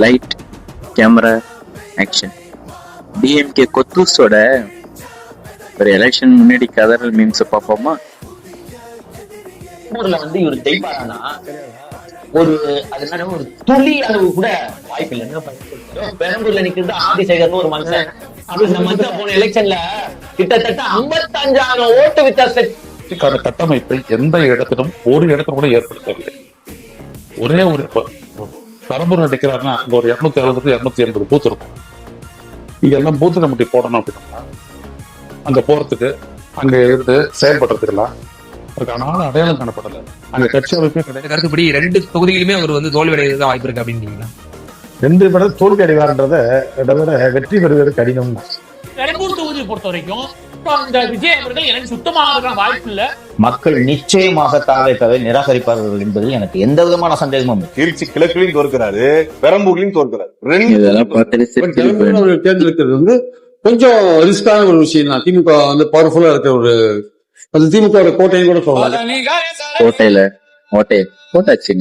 Light, camera, action. DMK கொத்தூஸோட ஒரு election முன்னாடி கதறல் memes பார்ப்போமா? ஊர்ல இவர் ஜெயிப்பாரானா ஒரு அது மாதிரி ஒரு துளி அளவு கூட வாய்ப்பு இல்லை. பெரம்பூர்ல நிக்கிறது ஆதிசேகர்னு ஒரு மனுஷன். அந்த மனுஷன் போன எலெக்ஷன்ல கிட்டத்தட்ட 55,000 ஓட்டு வித்தியாச கட்டமைப்பை எந்த இடத்திலும் ஒரு இடத்துல கூட ஏற்படுத்தவில்லை. ஒரே ஒரு பெரம்பூர் நினைக்கிறாருன்னா அங்க ஒரு 260 280 பூத் இருக்கும். இதெல்லாம் பூத்து நம்ம போடணும் அப்படின்னா அங்க போறதுக்கு அங்க இருந்து செயல்படுறதுக்கெல்லாம் அதுக்கான அடையாளம் காணப்படல. அங்க கட்சி அமைப்பே கிடையாது. கருத்துப்படி 2 தொகுதியிலுமே அவர் தோல்வி அடைவதற்கு வாய்ப்பு இருக்கு அப்படின்னு 2 விட தோல்வி அடைவார்ன்றத வெற்றி பெறுவது கடினம். பெரம்பூர் தொகுதியை பொறுத்த வரைக்கும் விஜய் அவர்கள் எனக்கு சுத்தமாக வாய்ப்பு இல்ல. மக்கள் நிச்சயமாக தாவேக்காவை நிராகரிப்பார்கள் என்பதில் எனக்கு எந்த விதமான சந்தேகமும். திருச்சி கிழக்குலையும் தோற்கிறாரு, பெரம்பூர்லயும் தோற்கிறாரு. தேர்ந்தெடுக்கிறது கொஞ்சம் ரிஸ்கான ஒரு விஷயம் தான். திமுக பவர்ஃபுல்லா இருக்கிற ஒரு அது திமுக கோட்டையும் கூட சொல்லலாம். கோட்டையில கோட்டாச்சு